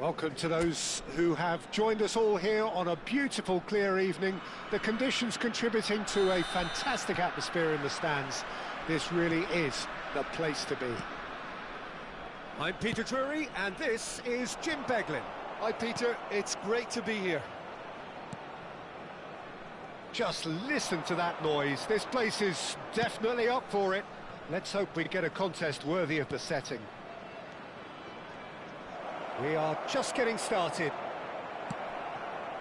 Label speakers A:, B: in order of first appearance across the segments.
A: Welcome to those who have joined us all here on a beautiful, clear evening. The conditions contributing to a fantastic atmosphere in the stands. This really is the place to be. I'm Peter Drury, and this is Jim Beglin.
B: Hi Peter, it's great to be here.
A: Just listen to that noise. This place is definitely up for it. Let's hope we get a contest worthy of the setting. We are just getting started.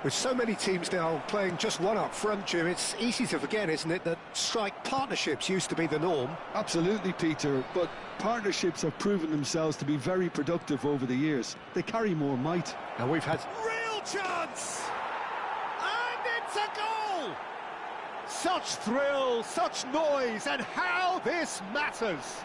A: With so many teams now playing just one up front, Jim, it's easy to forget, isn't it, that strike partnerships used to be the norm?
B: Absolutely, Peter, but partnerships have proven themselves to be very productive over the years. They carry more might.
A: And we've had real chance! And it's a goal! Such thrill, such noise, and how this matters!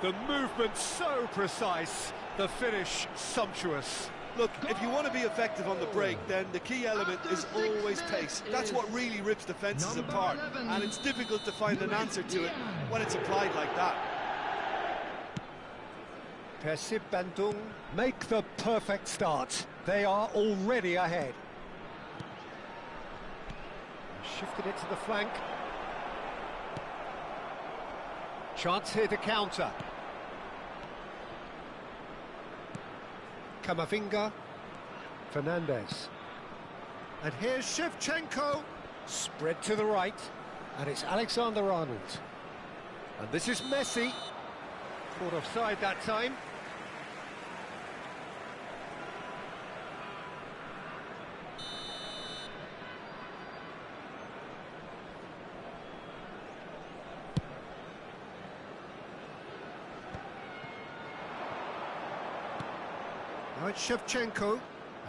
A: The movement so precise, the finish sumptuous.
C: Look, if you want to be effective on the break, then the key element is always pace. That's what really rips defences apart, and it's difficult to find an answer to it when it's applied like that.
A: Persib Bandung make the perfect start. They are already ahead. Shifted it to the flank. Chance here to counter. Kamavinga, Fernandez, and here's Shevchenko, spread to the right, and it's Alexander-Arnold, and this is Messi, caught offside that time. Now it's Shevchenko,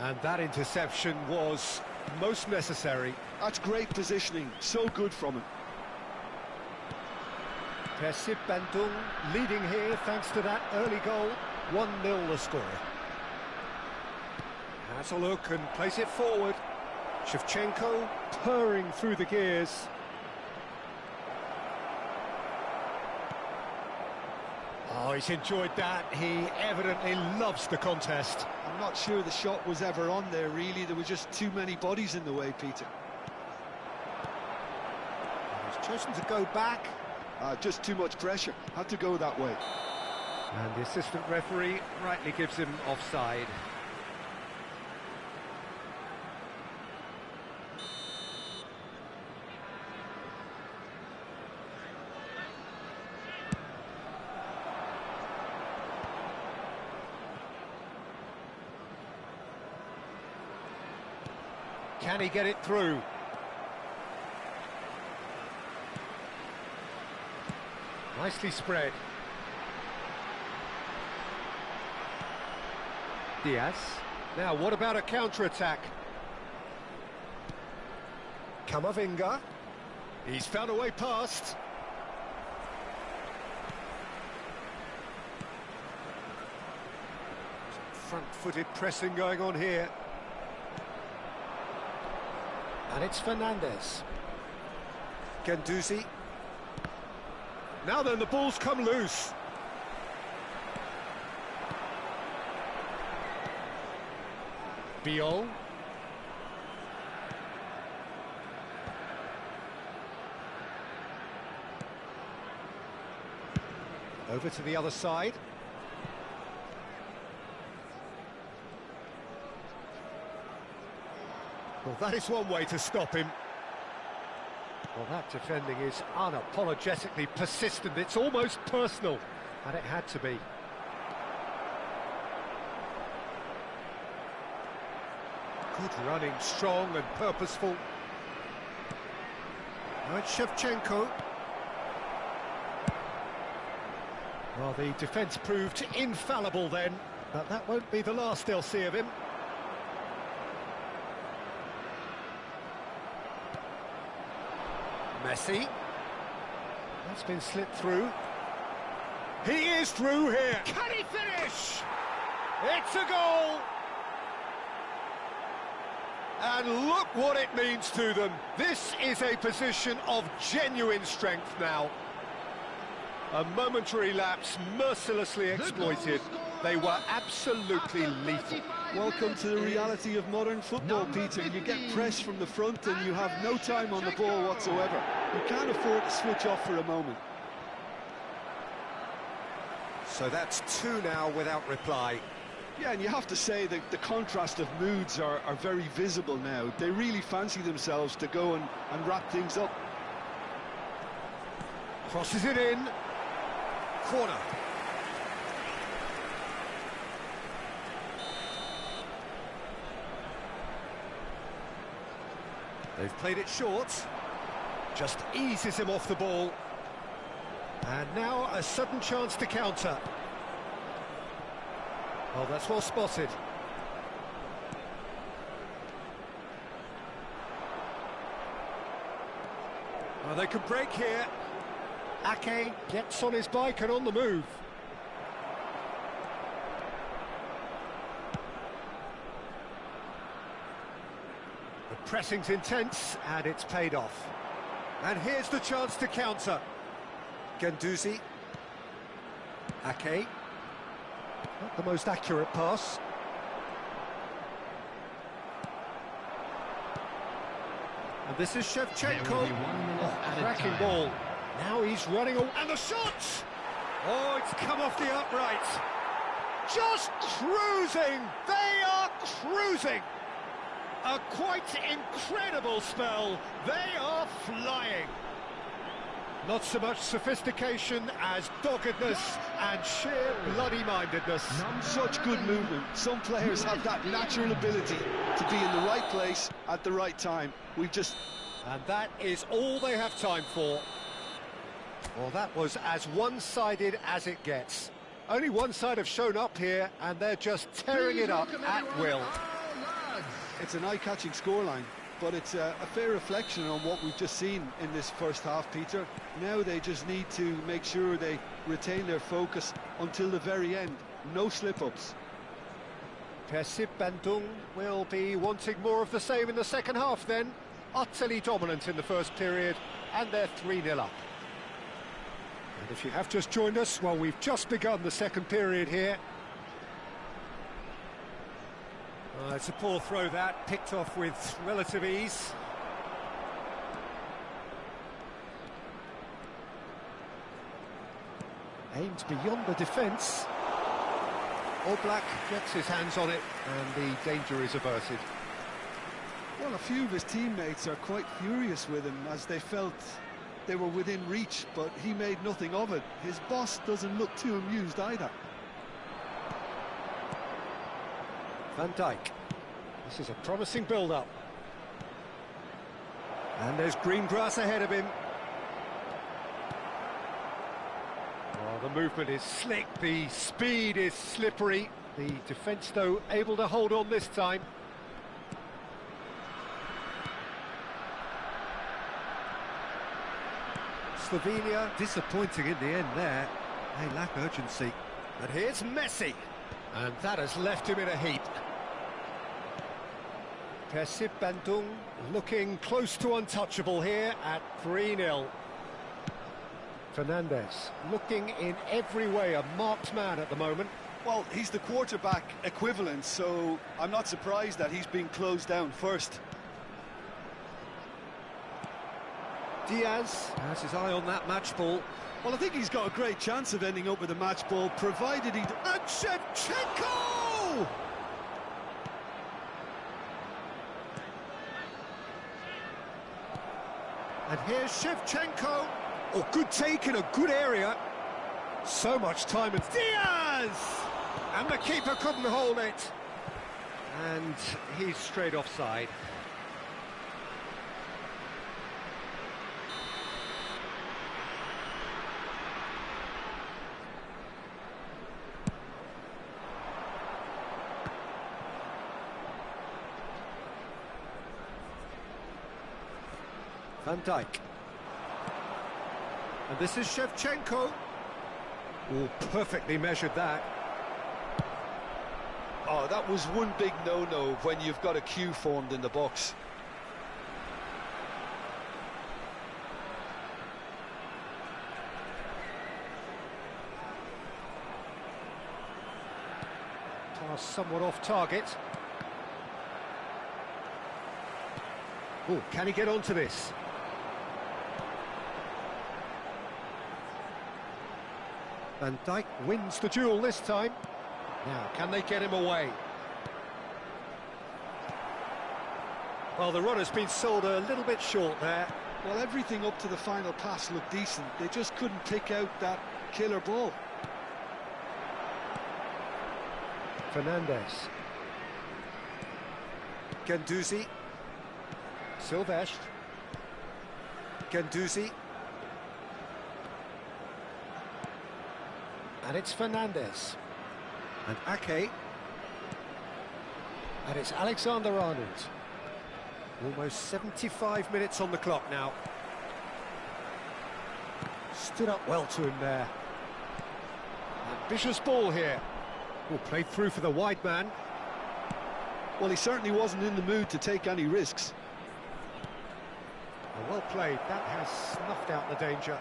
A: and that interception was most necessary.
B: That's great positioning, so good from him.
A: Persib Bandung leading here thanks to that early goal. 1-0 the score. Has a look and plays it forward. Shevchenko purring through the gears. Oh, he's enjoyed that. He evidently loves the contest.
B: I'm not sure the shot was ever on there, really. There were just too many bodies in the way, Peter.
A: He's chosen to go back.
B: Just too much pressure. Had to go that way.
A: And the assistant referee rightly gives him offside. Can he get it through? Nicely spread. Diaz. Now, what about a counter-attack? Kamavinga. He's found a way past. Front-footed pressing going on here. And it's Fernandez. Guendouzi. Now then, the ball's come loose. Biol. Over to the other side. Well, that is one way to stop him. Well, that defending is unapologetically persistent. It's almost personal, and it had to be. Good running, strong and purposeful. Now it's Shevchenko. Well, the defence proved infallible then, but that won't be the last they'll see of him. Messi. That's been slipped through. He is through here. Can he finish? It's a goal. And look what it means to them. This is a position of genuine strength now. A momentary lapse, mercilessly exploited. They were absolutely lethal.
B: Welcome to the reality of modern football, Peter. You get press from the front and you have no time on the ball whatsoever. You can't afford to switch off for a moment.
A: So that's 2 now without reply.
B: Yeah, and you have to say that the contrast of moods are very visible now. They really fancy themselves to go and wrap things up.
A: Crosses it in. Corner. They've played it short. Just eases him off the ball. And now a sudden chance to counter. Oh, that's well spotted. Oh, they can break here. Ake gets on his bike and on the move. The pressing's intense and it's paid off. And here's the chance to counter. Ganduzi. Ake. Not the most accurate pass. And this is Shevchenko. Cracking ball. Now he's running away. And the shot! Oh, it's come off the upright. Just cruising. They are cruising. A quite incredible spell. They are flying. Not so much sophistication as doggedness and sheer bloody-mindedness.
B: Such good movement. Some players have that natural ability to be in the right place at the right time.
A: And that is all they have time for. Well, that was as one-sided as it gets. Only one side have shown up here, and they're just tearing it up at will.
B: It's an eye-catching scoreline, but it's a fair reflection on what we've just seen in this first half, Peter. Now they just need to make sure they retain their focus until the very end. No slip-ups.
A: Persib Bandung will be wanting more of the same in the second half then. Utterly dominant in the first period, and they're 3-0 up. And if you have just joined us, well, we've just begun the second period here. It's a poor throw that, picked off with relative ease. Aimed beyond the defence. Oblak gets his hands on it, and the danger is averted.
B: Well, a few of his teammates are quite furious with him as they felt they were within reach, but he made nothing of it. His boss doesn't look too amused either.
A: Van Dijk. This is a promising build-up. And there's green grass ahead of him. Oh, the movement is slick, the speed is slippery. The defence, though, able to hold on this time. Slovenia disappointing in the end there. They lack urgency. But here's Messi. And that has left him in a heap. Persib Bandung looking close to untouchable here at 3-0. Fernandes looking in every way a marked man at the moment.
B: Well, he's the quarterback equivalent, so I'm not surprised that he's being closed down first.
A: Diaz has his eye on that match ball.
B: Well, I think he's got a great chance of ending up with a match ball, provided he...
A: And Shevchenko! And here's Shevchenko. Oh, good take in a good area. So much time. And Diaz! And the keeper couldn't hold it. And he's straight offside. Van Dijk. And this is Shevchenko. Oh, perfectly measured that.
B: Oh, that was one big no-no when you've got a queue formed in the box.
A: Oh, somewhat off target. Oh, can he get onto this? Van Dijk wins the duel this time. Now, can they get him away? Well, the run has been sold a little bit short there.
B: Well, everything up to the final pass looked decent. They just couldn't pick out that killer ball.
A: Fernandes.
C: Guendouzi.
A: Silvestre.
C: Guendouzi.
A: And it's Fernandes.
C: And Ake.
A: And it's Alexander-Arnold. Almost 75 minutes on the clock now. Stood up well to him there. Ambitious ball here. Oh, played through for the wide man.
B: Well, he certainly wasn't in the mood to take any risks.
A: Oh, well played. That has snuffed out the danger.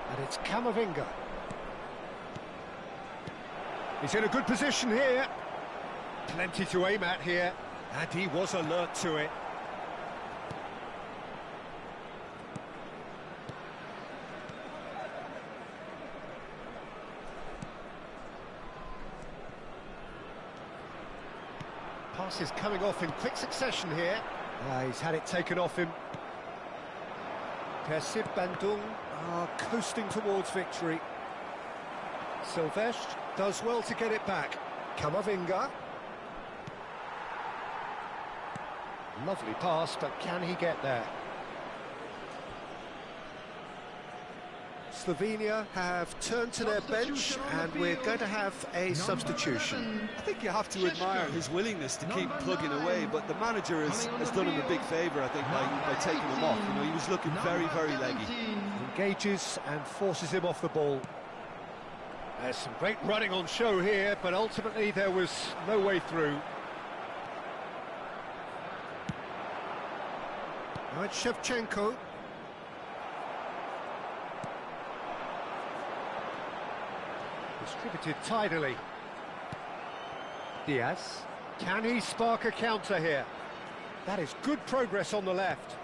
A: And it's Camavinga. He's in a good position here. Plenty to aim at here. And he was alert to it. Passes coming off in quick succession here. He's had it taken off him. Persib Bandung are coasting towards victory. Silvestre does well to get it back. Camavinga. Lovely pass, but can he get there? Slovenia have turned to their bench, and we're going to have a substitution.
C: I think you have to admire his willingness to keep plugging away, but the manager has done him a big favour, I think, by taking him off. You know, he was looking very, very leggy.
A: Engages and forces him off the ball. There's some great running on show here, but ultimately there was no way through. Now it's Shevchenko. Distributed tidily. Diaz. Can he spark a counter here? That is good progress on the left.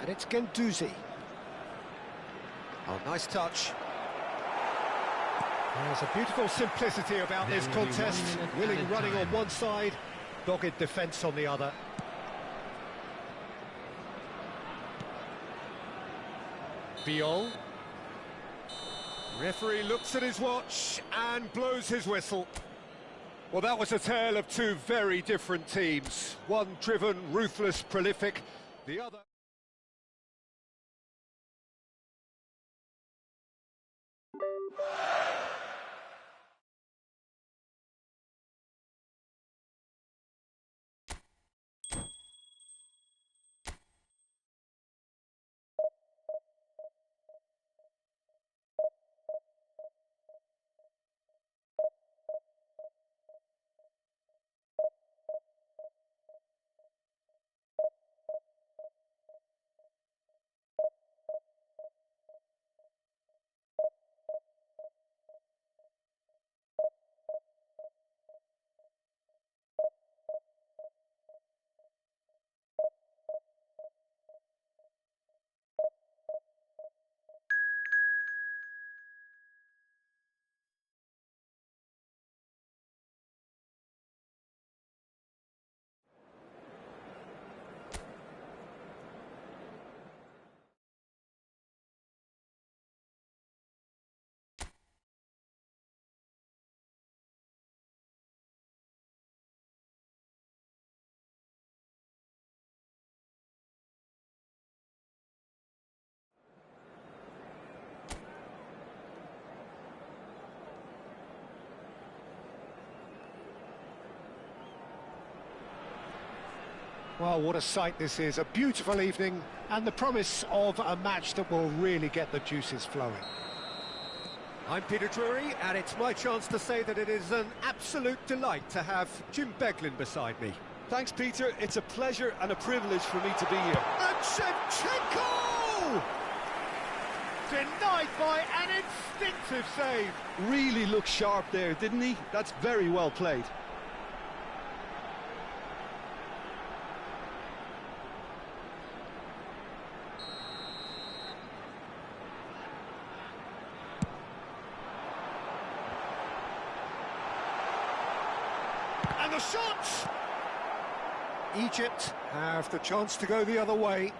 A: And it's Guendouzi. Oh, nice touch. There's a beautiful simplicity about this contest. Willing running on one side, dogged defence on the other. Biol. Referee looks at his watch and blows his whistle. Well, that was a tale of two very different teams. One driven, ruthless, prolific, the other... Well, what a sight this is. A beautiful evening and the promise of a match that will really get the juices flowing. I'm Peter Drury, and it's my chance to say that it is an absolute delight to have Jim Beglin beside me.
C: Thanks, Peter. It's a pleasure and a privilege for me to be here.
A: And Shevchenko! Denied by an instinctive save.
B: Really looked sharp there, didn't he? That's very well played.
A: And the shot! Egypt have the chance to go the other way.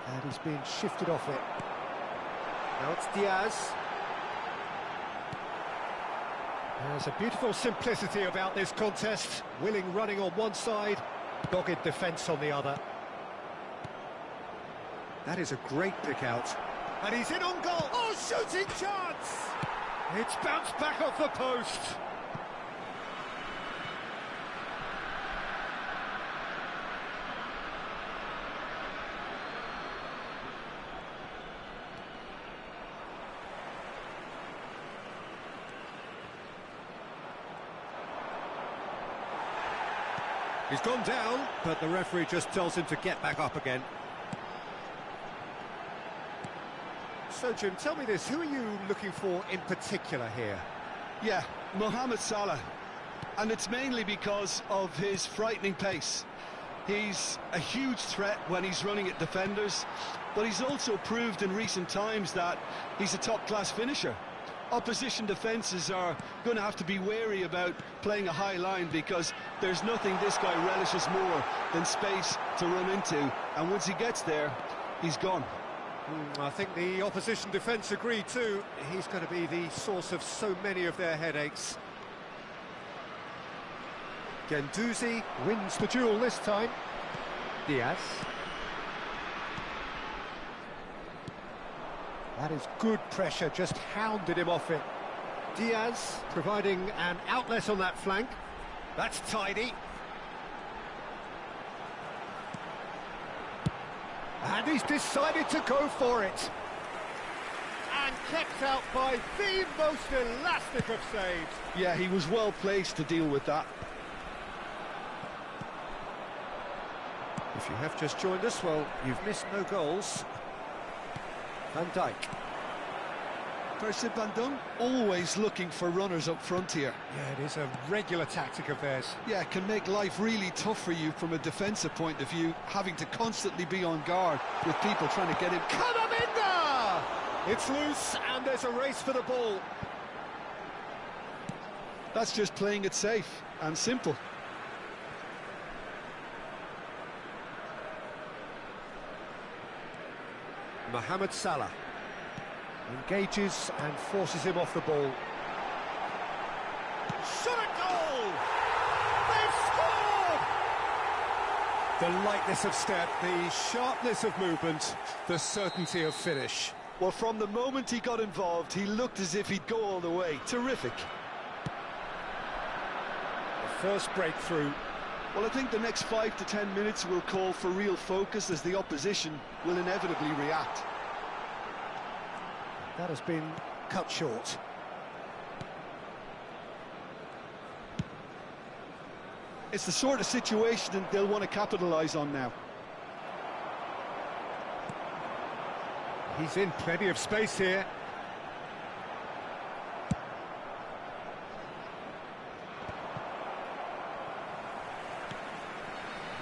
A: And he's being shifted off it. Now it's Diaz. There's a beautiful simplicity about this contest. Willing running on one side, dogged defence on the other. That is a great pick out. And he's in on goal. Oh, shooting chance! It's bounced back off the post. He's gone down, but the referee just tells him to get back up again. So, Jim, tell me this, who are you looking for in particular here?
B: Yeah, Mohamed Salah. And it's mainly because of his frightening pace. He's a huge threat when he's running at defenders, but he's also proved in recent times that he's a top-class finisher. Opposition defences are going to have to be wary about playing a high line because there's nothing this guy relishes more than space to run into, and once he gets there, he's gone.
A: I think the opposition defence agree too. He's going to be the source of so many of their headaches. Gendouzi wins the duel this time. Diaz. That is good pressure, just hounded him off it. Diaz providing an outlet on that flank. That's tidy. And he's decided to go for it. And kept out by the most elastic of saves.
B: Yeah, he was well placed to deal with that.
A: If you have just joined us, well, you've missed no goals. Van Dijk.
B: Percy Bandung always looking for runners up front here.
A: Yeah, it is a regular tactic of theirs.
B: Yeah, it can make life really tough for you from a defensive point of view, having to constantly be on guard with people trying to get in.
A: Kamavinga! It's loose and there's a race for the ball.
B: That's just playing it safe and simple.
A: Mohamed Salah engages and forces him off the ball. Shot a goal! They've scored! The lightness of step, the sharpness of movement, the certainty of finish.
B: Well, from the moment he got involved, he looked as if he'd go all the way. Terrific.
A: The first breakthrough.
B: Well, I think the next 5 to 10 minutes will call for real focus as the opposition will inevitably react.
A: That has been cut short.
B: It's the sort of situation that they'll want to capitalise on now.
A: He's in plenty of space here.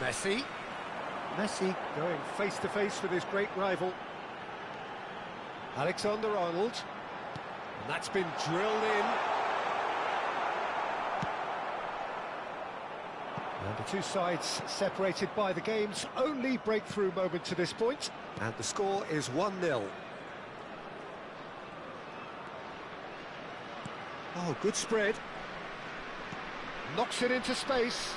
A: Messi. Messi going face to face with his great rival. Alexander-Arnold. And that's been drilled in. And the two sides separated by the game's only breakthrough moment to this point. And the score is 1-0. Oh, good spread. Knocks it into space.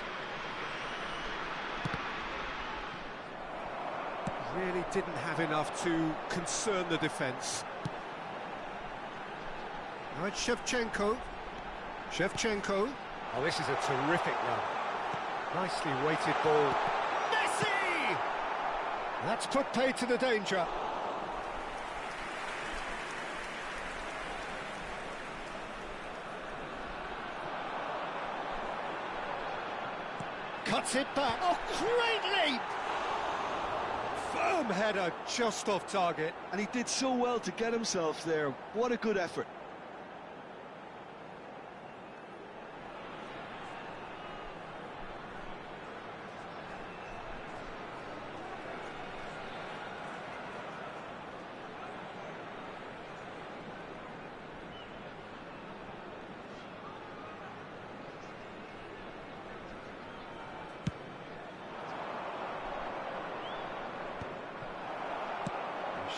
A: Really didn't have enough to concern the defence. Now it's Shevchenko. Oh, this is a terrific run. Nicely weighted ball. Messi! That's put paid to the danger. Cuts it back. Oh, great leap! Firm header, just off target.
B: And he did so well to get himself there. What a good effort.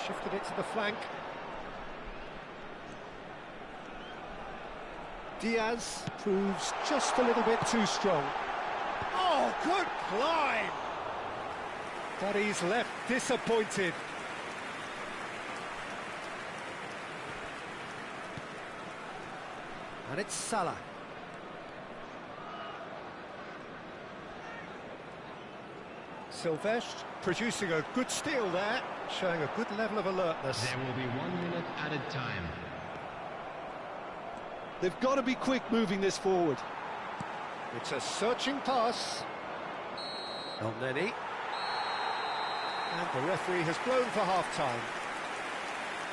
A: Shifted it to the flank. Diaz proves just a little bit too strong. Oh, good climb! But he's left disappointed. And it's Salah. Silvestre producing a good steal there, showing a good level of alertness.
D: There will be 1 minute added time.
B: They've got to be quick moving this forward.
A: It's a searching pass. Neni. And the referee has blown for half-time.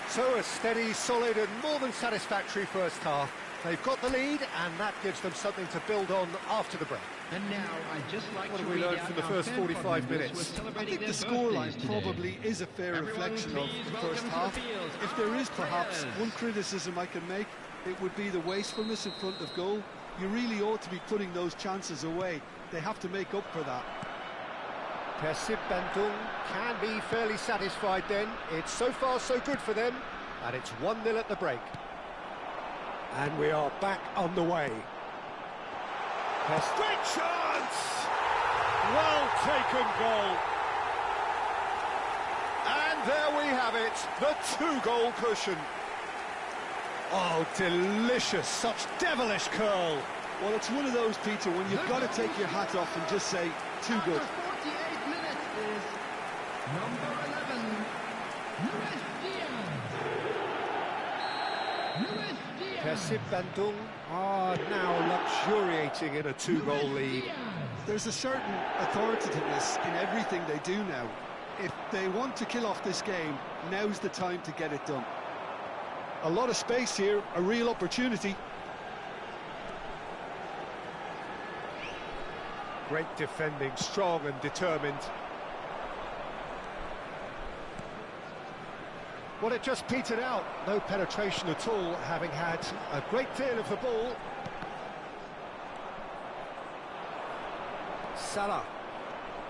A: So a steady, solid and more than satisfactory first half. They've got the lead and that gives them something to build on after the break.
D: And now I'd just like
A: What
D: to
A: have we
D: read
A: learned
D: out
A: from the
D: our
A: first
D: fan
A: 45
D: partners
A: minutes?
D: who are
B: I
D: celebrating
B: think the
D: their
B: scoreline
D: birthdays
B: probably
D: today.
B: is a fair
D: Everyone
B: reflection of
D: please
B: the
D: welcome
B: first
D: to the
B: half.
D: field
B: If there
D: our
B: is perhaps
D: players.
B: one criticism I can make, it would be the wastefulness in front of goal. You really ought to be putting those chances away. They have to make up for that.
A: Persib Bandung can be fairly satisfied then. It's so far so good for them. And it's 1-0 at the break. And we are back on the way. Great chance! Well taken goal. And there we have it, the 2-goal cushion. Oh, delicious, such devilish curl.
B: Well, it's one of those, Peter, when you've got to take your hat off and just say, too good.
D: After 48 minutes is number 11, Luis Diaz.
A: Persib Bandung are now luxuriating in a 2-goal lead.
B: There's a certain authoritativeness in everything they do now. If they want to kill off this game, now's the time to get it done. A lot of space here, a real opportunity.
A: Great defending, strong and determined. Well, it just petered out. No penetration at all, having had a great deal of the ball. Salah.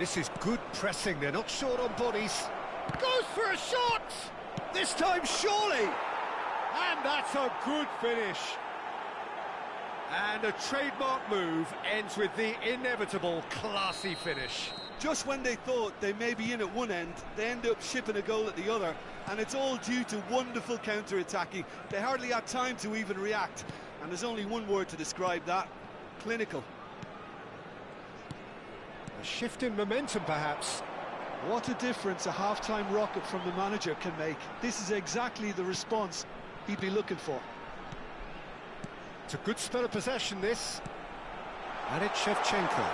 A: This is good pressing. They're not short on bodies. Goes for a shot! This time, surely! And that's a good finish. And a trademark move ends with the inevitable classy finish.
C: Just when they thought they may be in at one end, they end up shipping a goal at the other, and it's all due to wonderful counter-attacking. They hardly had time to even react, and there's only one word to describe that: clinical.
A: A shift in momentum, perhaps.
B: What a difference a half-time rocket from the manager can make. This is exactly the response he'd be looking for.
A: It's a good spell of possession, this. And it's Shevchenko.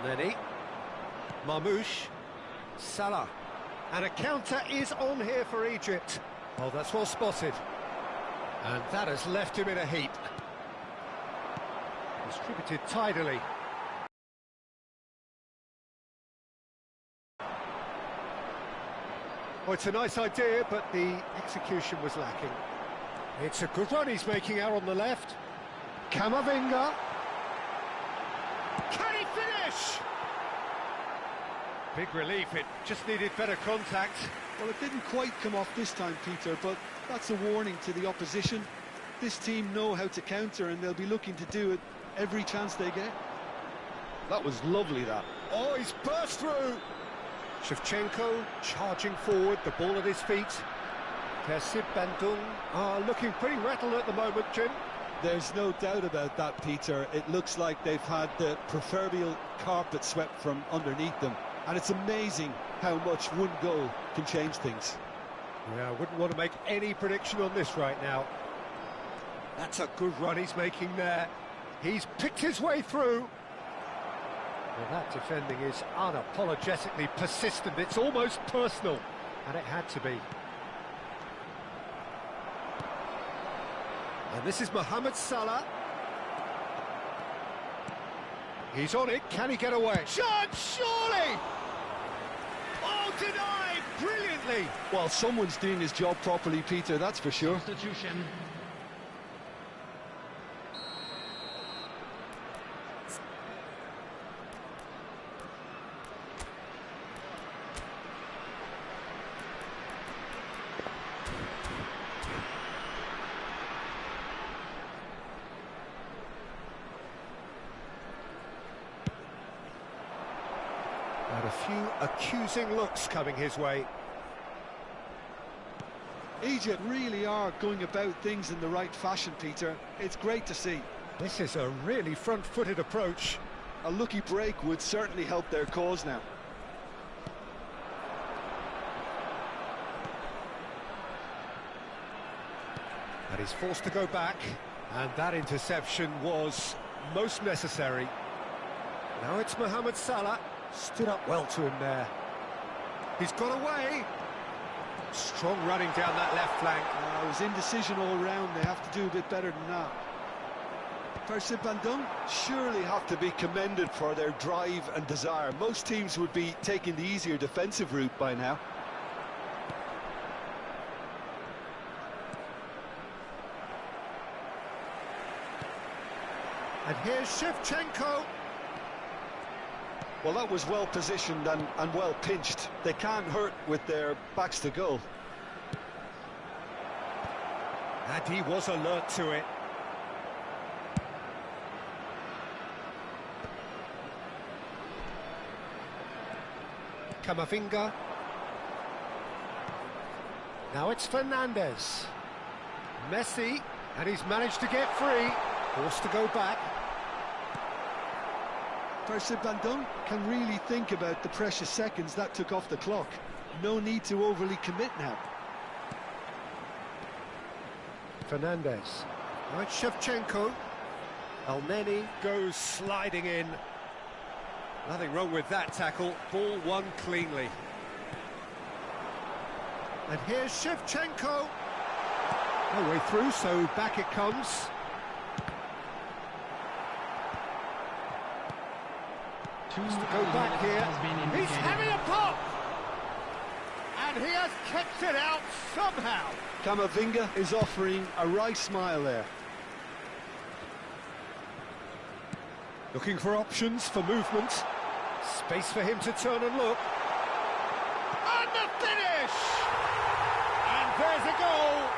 A: Neni. Marmoush. Salah. And a counter is on here for Egypt. Oh, that's well spotted. And that has left him in a heap. Distributed tidily. Well, it's a nice idea, but the execution was lacking. It's a good run he's making out on the left. Camavinga. Can he finish? Big relief, it just needed better contact.
B: Well, it didn't quite come off this time, Peter, but that's a warning to the opposition. This team know how to counter, and they'll be looking to do it every chance they get.
A: That was lovely, that. Oh, he's burst through. Shevchenko charging forward, the ball at his feet. Persib Bandung are looking pretty rattled at the moment, Jim.
B: There's no doubt about that, Peter. It looks like they've had the proverbial carpet swept from underneath them. And it's amazing how much one goal can change things.
A: Yeah, I wouldn't want to make any prediction on this right now. That's a good run he's making there. He's picked his way through. Well, that defending is unapologetically persistent. It's almost personal, and it had to be. And this is Mohamed Salah. He's on it. Can he get away? Shot, surely! Oh, denied brilliantly.
B: Well, someone's doing his job properly, Peter, that's for sure.
D: Substitution.
A: And a few accusing looks coming his way.
B: Egypt really are going about things in the right fashion, Peter. It's great to see.
A: This is a really front-footed approach.
B: A lucky break would certainly help their cause now.
A: And he's forced to go back. And that interception was most necessary. Now it's Mohamed Salah. Stood up well to him there. He's got away. Strong running down that left flank.
B: It was indecision all round. They have to do a bit better than that. Persib surely have to be commended for their drive and desire. Most teams would be taking the easier defensive route by now.
A: And here's Shevchenko.
B: Well, that was well positioned and well pinched. They can't hurt with their backs to goal.
A: And he was alert to it. Camavinga. Now it's Fernandez. Messi, and he's managed to get free. Forced to go back.
B: Persib can really think about the precious seconds that took off the clock. No need to overly commit now.
A: Fernandez. Now it's Shevchenko. El-Neni goes sliding in. Nothing wrong with that tackle. Ball won cleanly. And here's Shevchenko. No way through, so back it comes. To go back here. He's having a pop! And he has kept it out somehow.
B: Camavinga is offering a right smile there.
A: Looking for options for movement. Space for him to turn and look. And the finish! And there's a goal!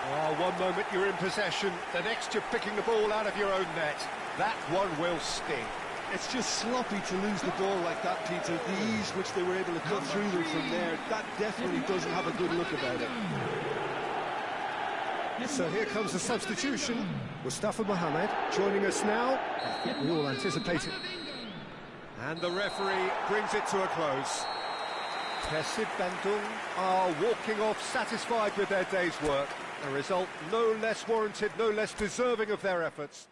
A: Oh, one moment you're in possession, the next you're picking the ball out of your own net. That one will sting.
B: It's just sloppy to lose the ball like that, Peter. The ease which they were able to cut through them from there, that definitely doesn't have a good look about it.
A: So here comes the substitution. Mustafa Mohamed joining us now. I think we all anticipate it. And the referee brings it to a close. Persib are walking off satisfied with their day's work. A result no less warranted, no less deserving of their efforts.